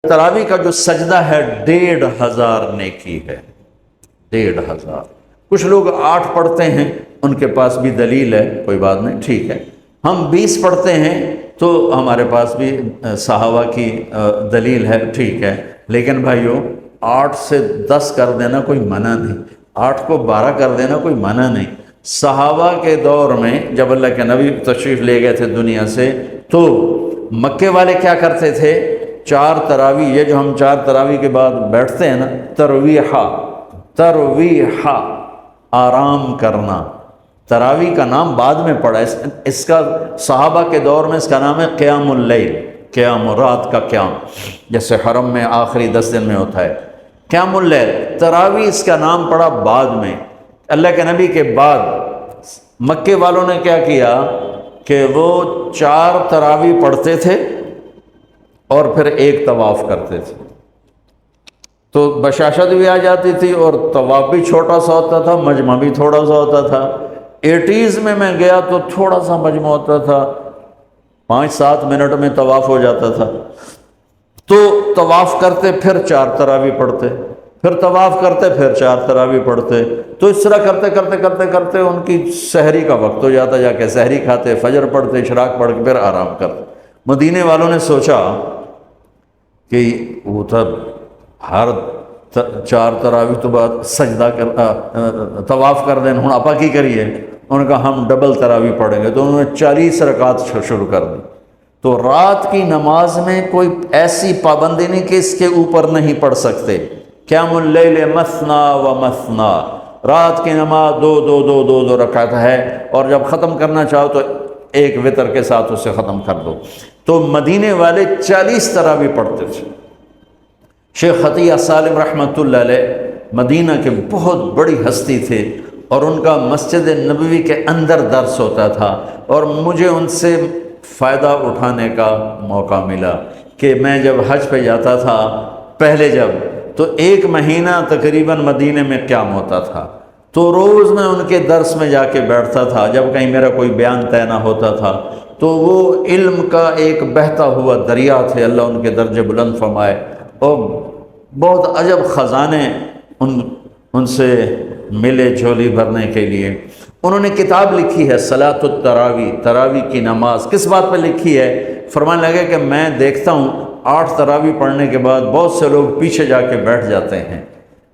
تراویح کا جو سجدہ ہے 1500 نیکی ہے، 1500۔ کچھ لوگ 8 پڑھتے ہیں، ان کے پاس بھی دلیل ہے، کوئی بات نہیں، ٹھیک ہے۔ ہم 20 پڑھتے ہیں تو ہمارے پاس بھی صحابہ کی دلیل ہے، ٹھیک ہے۔ لیکن بھائیو 8 سے 10 کر دینا کوئی منع نہیں، 8 کو 12 کر دینا کوئی منع نہیں۔ صحابہ کے دور میں جب اللہ کے نبی تشریف لے گئے تھے دنیا سے، تو مکے والے کیا کرتے تھے؟ 4 تراویح، یہ جو ہم 4 تراویح کے بعد بیٹھتے ہیں نا، ترویحہ، آرام کرنا۔ تراویح کا نام بعد میں پڑا، اس کا صحابہ کے دور میں اس کا نام ہے قیام اللیل، قیام رات کا قیام، جیسے حرم میں آخری 10 دن میں ہوتا ہے قیام اللیل۔ تراویح اس کا نام پڑا بعد میں، اللہ کے نبی کے بعد۔ مکے والوں نے کیا کیا کہ وہ 4 تراویح پڑھتے تھے اور پھر 1 طواف کرتے تھے، تو بشاشت بھی آ جاتی تھی اور طواف بھی چھوٹا سا ہوتا تھا، مجمع بھی تھوڑا سا ہوتا تھا۔ 80s میں گیا تو تھوڑا سا مجمع ہوتا تھا، 5-7 منٹ میں طواف ہو جاتا تھا، تو طواف کرتے پھر 4 تراویح پڑھتے، پھر طواف کرتے پھر 4 تراویح پڑھتے، تو اس طرح کرتے کرتے کرتے کرتے ان کی سحری کا وقت ہو جاتا، جا کے سحری کھاتے، فجر پڑھتے، اشراق پڑھ کے پھر آرام کرتے۔ مدینے والوں نے سوچا کہ وہ تب ہر 4 تراویح تو بعد سجدہ طواف کر دیں، ہوں آپا کی کریے؟ انہوں نے کہا ہم ڈبل تراویح پڑھیں گے، تو انہوں نے 40 رکعت شروع کر دی۔ تو رات کی نماز میں کوئی ایسی پابندی نہیں کہ اس کے اوپر نہیں پڑھ سکتے۔ قیام اللیل مثنا و مثنا، رات کی نماز 2 رکعت ہے، اور جب ختم کرنا چاہو تو 1 وتر کے ساتھ اسے ختم کر دو۔ تو مدینے والے 40 تراویح پڑھتے تھے۔ شیخ عطیہ سالم رحمۃ اللہ علیہ مدینہ کے بہت بڑی ہستی تھے، اور ان کا مسجد نبوی کے اندر درس ہوتا تھا، اور مجھے ان سے فائدہ اٹھانے کا موقع ملا کہ میں جب حج پہ جاتا تھا پہلے جب، تو 1 مہینہ تقریباً مدینے میں قیام ہوتا تھا، تو روز میں ان کے درس میں جا کے بیٹھتا تھا۔ جب کہیں میرا کوئی بیان طے نہ ہوتا تھا تو وہ علم کا ایک بہتا ہوا دریا تھے، اللہ ان کے درجے بلند فرمائے، اور بہت عجب خزانے ان سے ملے جھولی بھرنے کے لیے۔ انہوں نے کتاب لکھی ہے صلاۃ التراویح، تراویح کی نماز۔ کس بات پہ لکھی ہے؟ فرمانے لگے کہ میں دیکھتا ہوں 8 تراویح پڑھنے کے بعد بہت سے لوگ پیچھے جا کے بیٹھ جاتے ہیں،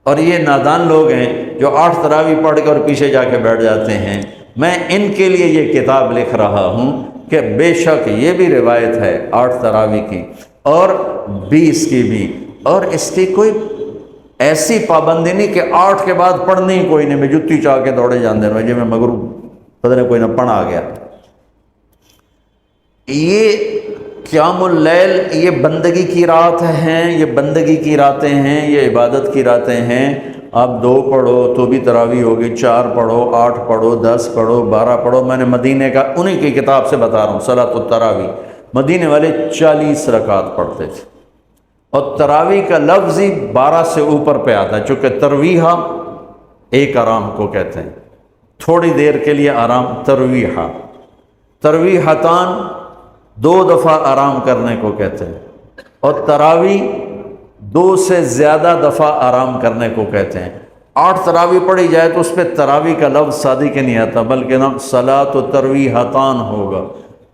اور یہ نادان لوگ ہیں جو 8 تراویح پڑھ کے اور پیچھے جا کے بیٹھ جاتے ہیں۔ میں ان کے لیے یہ کتاب لکھ رہا ہوں کہ بے شک یہ بھی روایت ہے 8 تراویح کی اور 20 کی بھی، اور اس کی کوئی ایسی پابندی نہیں کہ 8 کے بعد پڑھنی ہی کوئی نہیں، میں جتی چاہ کے دوڑے جاندے رہے جی میں مغرو پتہ نہیں کوئی نہ پڑھ آ گیا۔ یہ قیام اللیل یہ بندگی کی رات ہیں، یہ بندگی کی راتیں ہیں، یہ عبادت کی راتیں ہیں۔ آپ 2 پڑھو تو بھی تراویح ہوگی، 4 پڑھو، 8 پڑھو، 10 پڑھو، 12 پڑھو۔ میں نے مدینے کا انہی کی کتاب سے بتا رہا ہوں صلاۃ التراویح، مدینے والے 40 رکعت پڑھتے تھے، اور تراویح کا لفظ ہی 12 سے اوپر پہ آتا ہے، چونکہ ترویحہ ایک آرام کو کہتے ہیں، تھوڑی دیر کے لیے آرام، ترویحہ، ترویحتان 2 دفعہ آرام کرنے کو کہتے ہیں، اور تراویح 2 سے زیادہ دفعہ آرام کرنے کو کہتے ہیں۔ 8 تراویح پڑھی جائے تو اس پہ تراویح کا لفظ سادی کے نہیں آتا، بلکہ نام صلاۃ و ترویحتان ہوگا،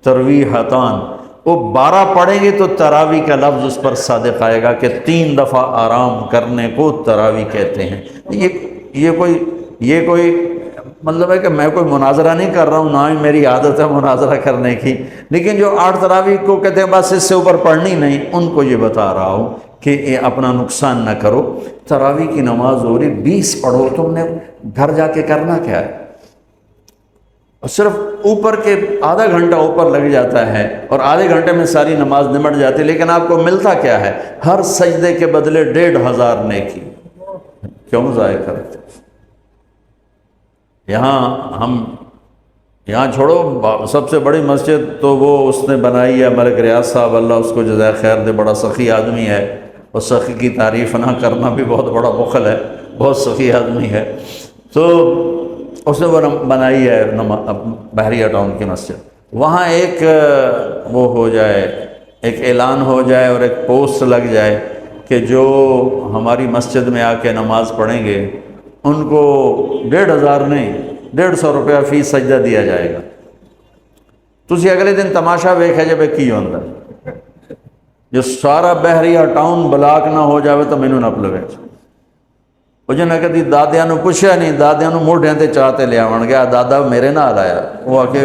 ترویحتان۔ وہ 12 پڑھیں گے تو تراویح کا لفظ اس پر صادق آئے گا کہ 3 دفعہ آرام کرنے کو تراویح کہتے ہیں۔ یہ کوئی مطلب ہے کہ میں کوئی مناظرہ نہیں کر رہا ہوں، نہ ہی میری عادت ہے مناظرہ کرنے کی، لیکن جو 8 تراویح کو کہتے ہیں بس اس سے اوپر پڑھنی نہیں، ان کو یہ بتا رہا ہوں کہ یہ اپنا نقصان نہ کرو۔ تراویح کی نماز ہو رہی 20 پڑھو، تم نے گھر جا کے کرنا کیا ہے؟ صرف اوپر کے آدھا گھنٹہ اوپر لگ جاتا ہے اور آدھے گھنٹے میں ساری نماز نمٹ جاتی ہے، لیکن آپ کو ملتا کیا ہے؟ ہر سجدے کے بدلے 1500 نیکی۔ کیوں ضائع کرتے؟ یہاں چھوڑو، سب سے بڑی مسجد تو وہ اس نے بنائی ہے ملک ریاض صاحب، اللہ اس کو جزائے خیر دے، بڑا سخی آدمی ہے، اور سخی کی تعریف نہ کرنا بھی بہت بڑا بخل ہے، بہت سخی آدمی ہے۔ تو اس نے وہ بنائی ہے بحریہ ٹاؤن کی مسجد، وہاں ایک وہ ہو جائے ایک اعلان ہو جائے اور ایک پوسٹ لگ جائے کہ جو ہماری مسجد میں آ کے نماز پڑھیں گے ان کو 1500 نہیں 150 روپیہ فی سجدہ دیا جائے گا. تسی اگلے دن تماشا ویکھے جے کی ہوندا جو سارا بحریہ ٹاؤن بلاک نہ ہو جاوے تو مینوں نہ پلوے. وہ جو نہ کدی دادیاں نو پوچھیا نہیں، دادیاں نو موڈیاں تے چاہتے لے آون گیا دادا میرے نال آیا. وہ آ کے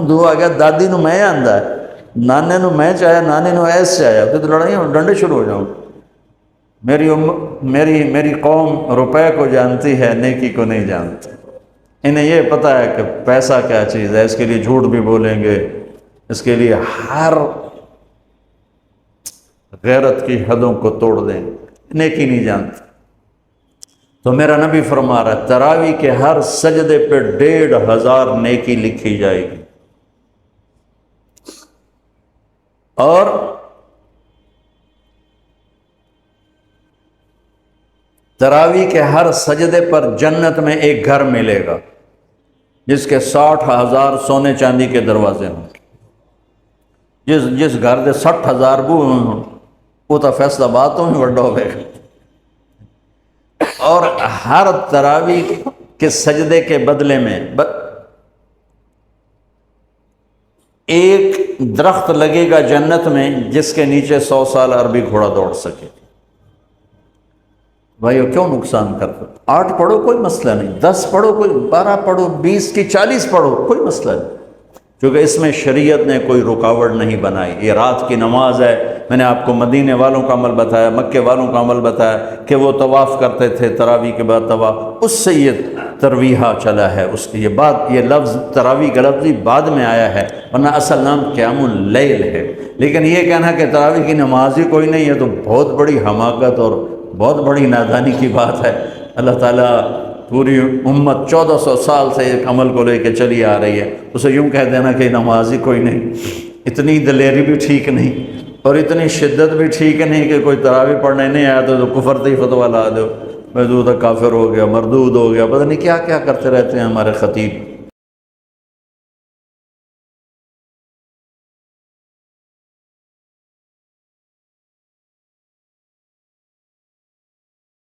دو آ گیا دادی نو میں آندا ہے، نانے نو میں چاہیا، نانے نو ایس چاہیا، تو لڑائیاں ڈنڈے شروع ہو جاؤں. میری قوم روپے کو جانتی ہے، نیکی کو نہیں جانتی. انہیں یہ پتہ ہے کہ پیسہ کیا چیز ہے، اس کے لیے جھوٹ بھی بولیں گے، اس کے لیے ہر غیرت کی حدوں کو توڑ دیں گے، نیکی نہیں جانتے. تو میرا نبی فرما رہا ہے تراویح کے ہر سجدے پہ 1500 نیکی لکھی جائے گی. اور تراویح کے ہر سجدے پر جنت میں ایک گھر ملے گا جس کے 60,000 سونے چاندی کے دروازے ہوں. جس گھر دے 60,000 بو ہوں وہ تو فیصلہ آباد تو ہی وڈا ہوئے گا. اور ہر تراویح کے سجدے کے بدلے میں ایک درخت لگے گا جنت میں جس کے نیچے 100 سال عربی گھوڑا دوڑ سکے. بھائیو کیوں نقصان کرتے؟ 8 پڑھو کوئی مسئلہ نہیں، 10 پڑھو کوئی 12 پڑھو 20 کی 40 پڑھو کوئی مسئلہ نہیں، کیونکہ اس میں شریعت نے کوئی رکاوٹ نہیں بنائی. یہ رات کی نماز ہے. میں نے آپ کو مدینے والوں کا عمل بتایا، مکے والوں کا عمل بتایا کہ وہ طواف کرتے تھے تراویح کے بعد طواف، اس سے یہ ترویحہ چلا ہے. اس کی یہ لفظ تراویح کا لفظ بعد میں آیا ہے، ورنہ اصل نام قیام اللیل ہے. لیکن یہ کہنا کہ تراویح کی نماز ہی کوئی نہیں ہے تو بہت بڑی حماقت اور بہت بڑی نادانی کی بات ہے. اللہ تعالیٰ پوری امت 1400 سال سے ایک عمل کو لے کے چلی آ رہی ہے، اسے یوں کہہ دینا کہ نماز ہی کوئی نہیں. اتنی دلیری بھی ٹھیک نہیں اور اتنی شدت بھی ٹھیک نہیں کہ کوئی تراویح پڑھنے نہیں آیا تو کفر ہی فتویٰ لا دو، محدود کافر ہو گیا، مردود ہو گیا، پتہ نہیں کیا کیا کرتے رہتے ہیں ہمارے خطیب.